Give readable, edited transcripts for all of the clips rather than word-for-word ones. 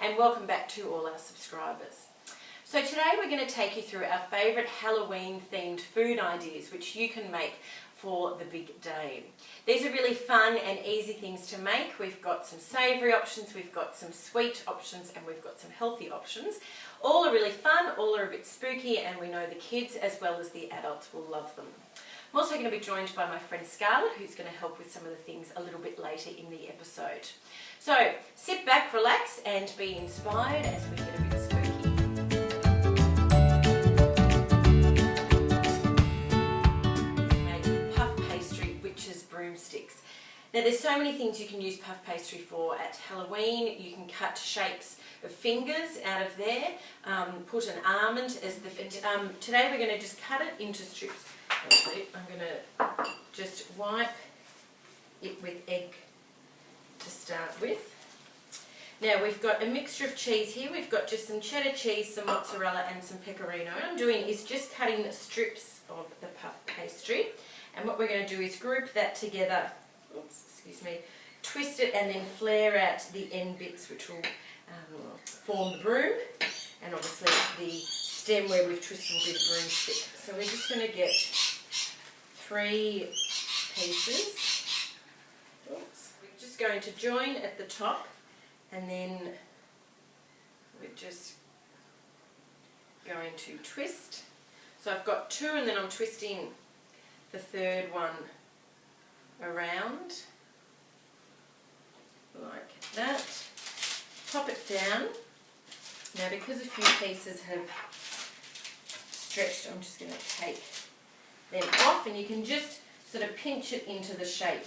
and welcome back to all our subscribers. So today we're going to take you through our favourite Halloween themed food ideas which you can make for the big day. These are really fun and easy things to make. We've got some savoury options, we've got some sweet options, and we've got some healthy options. All are really fun, all are a bit spooky, and we know the kids as well as the adults will love them. I'm also going to be joined by my friend Scarlett, who's going to help with some of the things a little bit later in the episode. So sit back, relax, and be inspired as we get a bit spooky. Make puff pastry, which is broomsticks. Now there's so many things you can use puff pastry for at Halloween. You can cut shapes of fingers out of there, put an almond as the today we're going to just cut it into strips. Actually, I'm going to just wipe it with egg to start with. Now we've got a mixture of cheese here. We've got just some cheddar cheese, some mozzarella and some pecorino. What I'm doing is just cutting strips of the puff pastry, and what we're going to do is group that together, twist it and then flare out the end bits which will form the broom, and obviously the stem where we've twisted will be the broomstick. So we're just going to get 3 pieces. Oops. We're just going to join at the top, and then we're just going to twist. So I've got 2 and then I'm twisting the 3rd one around like that. Pop it down. Now because a few pieces have stretched, I'm just going to take them off, and you can just sort of pinch it into the shape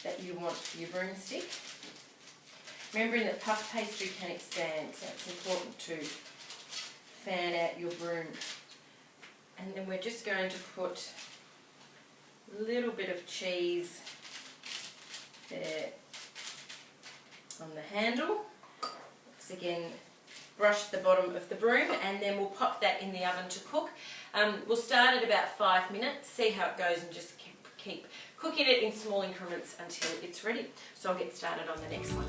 that you want for your broomstick. Remembering that puff pastry can expand, so it's important to fan out your broom. And then we're just going to put a little bit of cheese there on the handle. Once again, brush the bottom of the broom, and then we'll pop that in the oven to cook. We'll start at about 5 minutes, see how it goes, and just keep cooking it in small increments until it's ready. So I'll get started on the next one.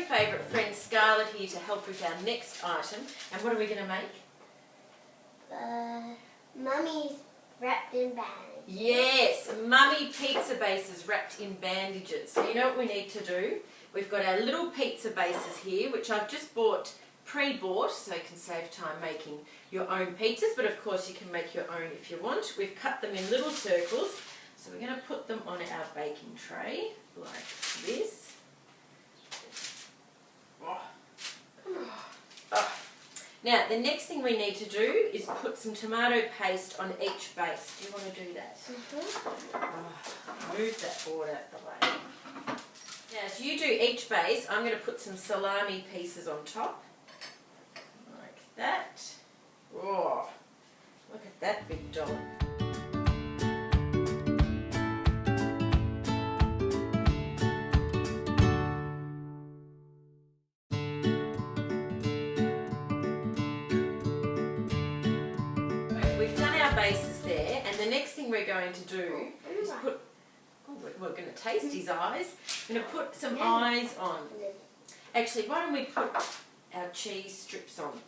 Favourite friend Scarlett here to help with our next item. And what are we going to make? Mummies wrapped in bandages. Yes, mummy pizza bases wrapped in bandages. So you know what we need to do? We've got our little pizza bases here, which I've just pre-bought, so you can save time making your own pizzas, but of course you can make your own if you want. We've cut them in little circles, so we're going to put them on our baking tray like this. Now the next thing we need to do is put some tomato paste on each base. Do you want to do that? Move that board out the way. Now as you do each base, I'm going to put some salami pieces on top. Like that. Oh, look at that big dollop. Bases there, and the next thing we're going to do is put, we're going to taste his eyes. I'm going to put some eyes on. Actually, why don't we put our cheese strips on?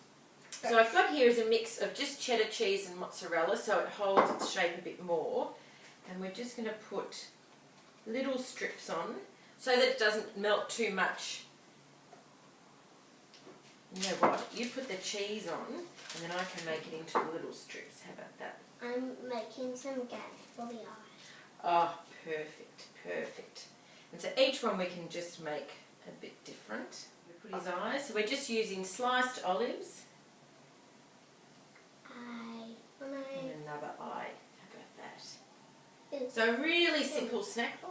So I've got here is a mix of just cheddar cheese and mozzarella, so it holds its shape a bit more, and we're just going to put little strips on so that it doesn't melt too much. You know what? You put the cheese on, and then I can make it into little strips. How about that? I'm making some gaps for the eyes. Oh, perfect, perfect. And so each one we can just make a bit different. We put his eyes. So we're just using sliced olives. And another eye. How about that? So a really simple snack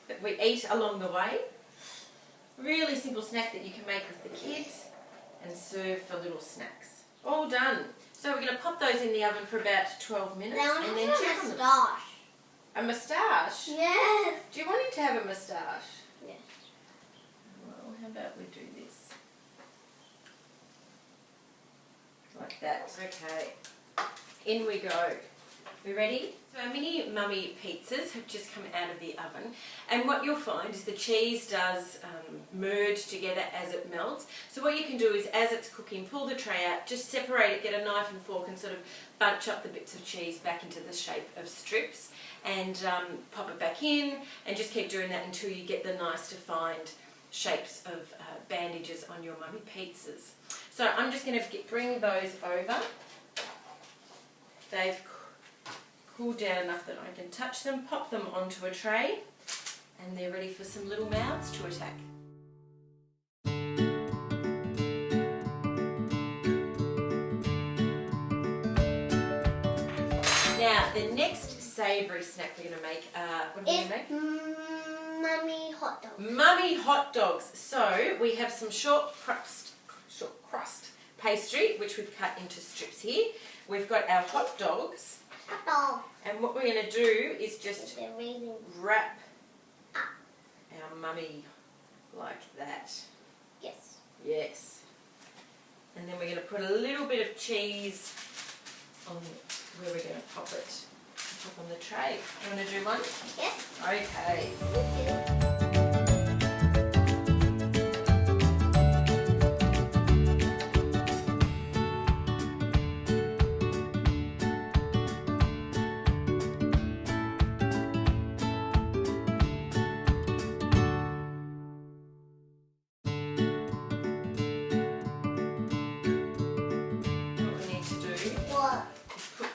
that we eat along the way. Really simple snack that you can make with the kids and serve for little snacks. All done. So we're going to pop those in the oven for about 12 minutes and then check on them. A moustache? Yes. Do you want him to have a moustache? Yes. Well, how about we do this? Like that. Okay. In we go. We ready? So our mini mummy pizzas have just come out of the oven, and what you'll find is the cheese does merge together as it melts. So what you can do is, as it's cooking, pull the tray out, just separate it, get a knife and fork and sort of bunch up the bits of cheese back into the shape of strips, and pop it back in, and just keep doing that until you get the nice defined shapes of bandages on your mummy pizzas. So I'm just going to bring those over. They've cooled down enough that I can touch them, pop them onto a tray, and they're ready for some little mouths to attack. Now, the next savoury snack we're going to make, what are we going to make? Mummy hot dogs. Mummy hot dogs. So, we have some short crust pastry, which we've cut into strips here. We've got our hot dogs. And what we're going to do is just wrap our mummy like that. Yes. Yes. And then we're going to put a little bit of cheese on where we're going to pop it. Pop on the tray. You want to do one? Yes. Okay.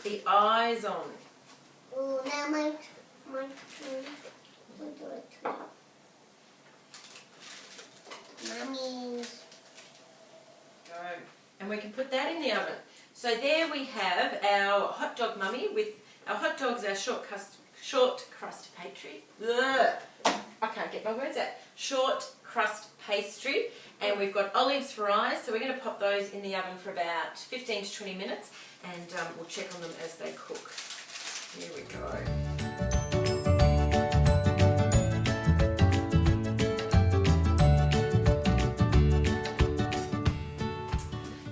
The eyes on. Oh, now my turn. We'll do it too. Mummies. Go. And we can put that in the oven. So there we have our hot dog mummy with our hot dogs, our short crust pastry. Ugh. I can't get my words out. Short crust pastry. And we've got olives for eyes, so we're going to pop those in the oven for about 15 to 20 minutes, and we'll check on them as they cook. Here we go.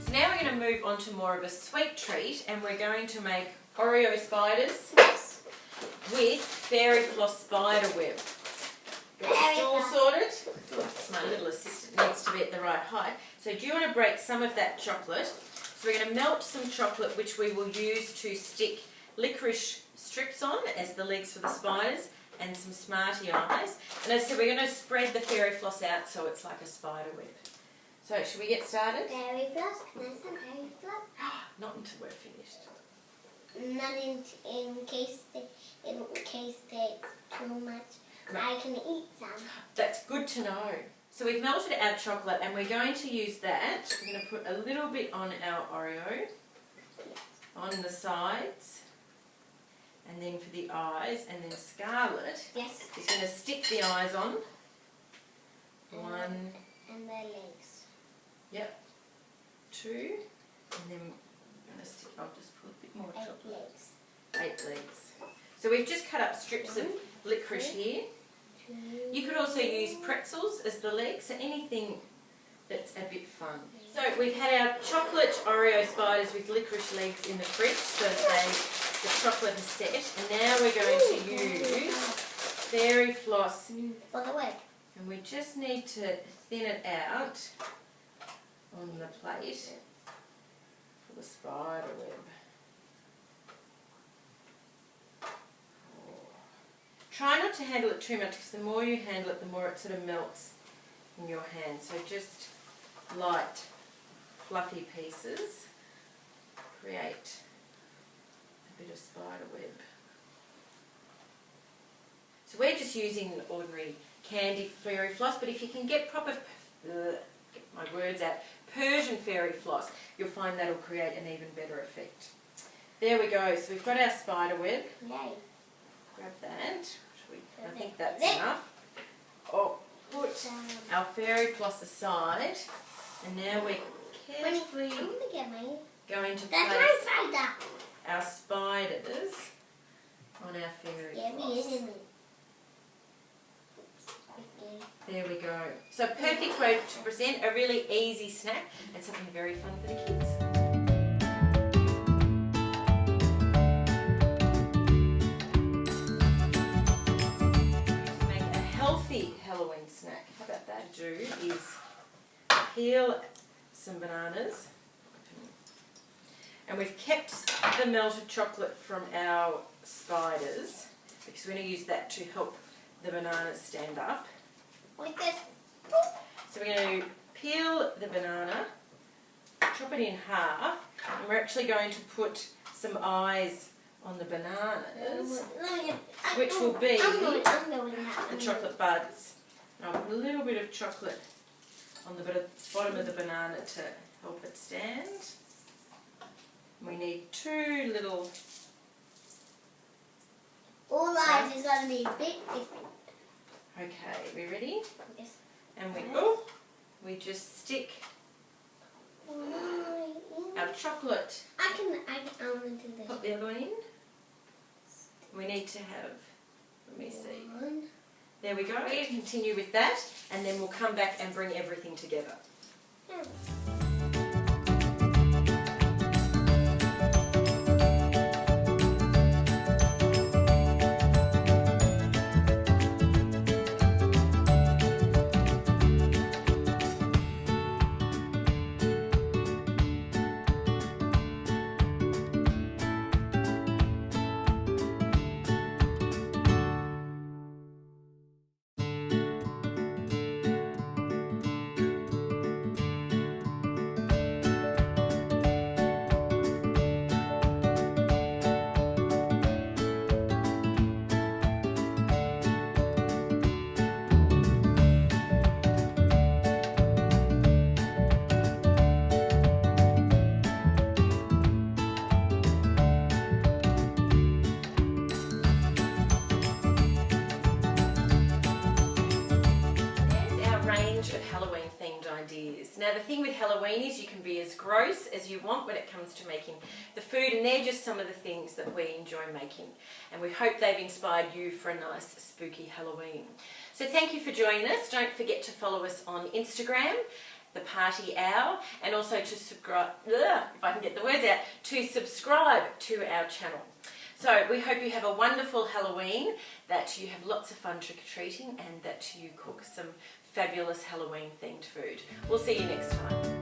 So now we're going to move on to more of a sweet treat, and we're going to make Oreo spiders with fairy floss spider web. Got this all sorted? My little assistant needs to be at the right height. So do you want to break some of that chocolate? So we're going to melt some chocolate, which we will use to stick licorice strips on as the legs for the spiders, and some Smarty eyes. And as I said, we're going to spread the fairy floss out so it's like a spider web. So should we get started? Fairy floss? Can I have some fairy floss? Not until we're finished. Not in case there's too much. I can eat some. That's good to know. So we've melted our chocolate, and we're going to use that. We're going to put a little bit on our Oreo, on the sides, and then for the eyes, and then Scarlett is going to stick the eyes on. One. And the legs. Yep. Two. And then I'm going to stick, I'll just put a bit more chocolate. 8 legs. So we've just cut up strips of licorice here. You could also use pretzels as the legs, so anything that's a bit fun. So we've had our chocolate Oreo spiders with licorice legs in the fridge, so the chocolate is set, and now we're going to use fairy floss for the web. And we just need to thin it out on the plate for the spider web. Try not to handle it too much, because the more you handle it, the more it sort of melts in your hand. So just light, fluffy pieces create a bit of spider web. So we're just using ordinary candy fairy floss, but if you can get proper, get my words out, Persian fairy floss, you'll find that'll create an even better effect. There we go. So we've got our spider web. Yay. Grab that. I think that's enough. Oh, put our fairy floss aside, and now we're carefully going to place our spiders on our fairy Yeah, floss. isn't it? There we go. So perfect way to present a really easy snack and something very fun for the kids. To make a healthy Halloween snack, how about that? Do is peel some bananas, and we've kept the melted chocolate from our spiders because we're going to use that to help the bananas stand up. Like this. So we're going to peel the banana, chop it in half, and we're actually going to put some eyes on the bananas, which will be the chocolate buds. And I'll put a little bit of chocolate on the bottom of the banana to help it stand. We need 2 little... All eyes is going to be a bit different. Okay, we ready? Yes. And we just stick our chocolate. I want to do this. Put the other one in. We need to have, let me see. There we go. We'll continue with that, and then we'll come back and bring everything together. Halloween themed ideas. Now the thing with Halloween is you can be as gross as you want when it comes to making the food, and they're just some of the things that we enjoy making, and we hope they've inspired you for a nice spooky Halloween. So thank you for joining us. Don't forget to follow us on Instagram, The Party Hour, and also to subscribe, if I can get the words out, to subscribe to our channel. So we hope you have a wonderful Halloween, that you have lots of fun trick-or-treating, and that you cook some fabulous Halloween themed food. We'll see you next time.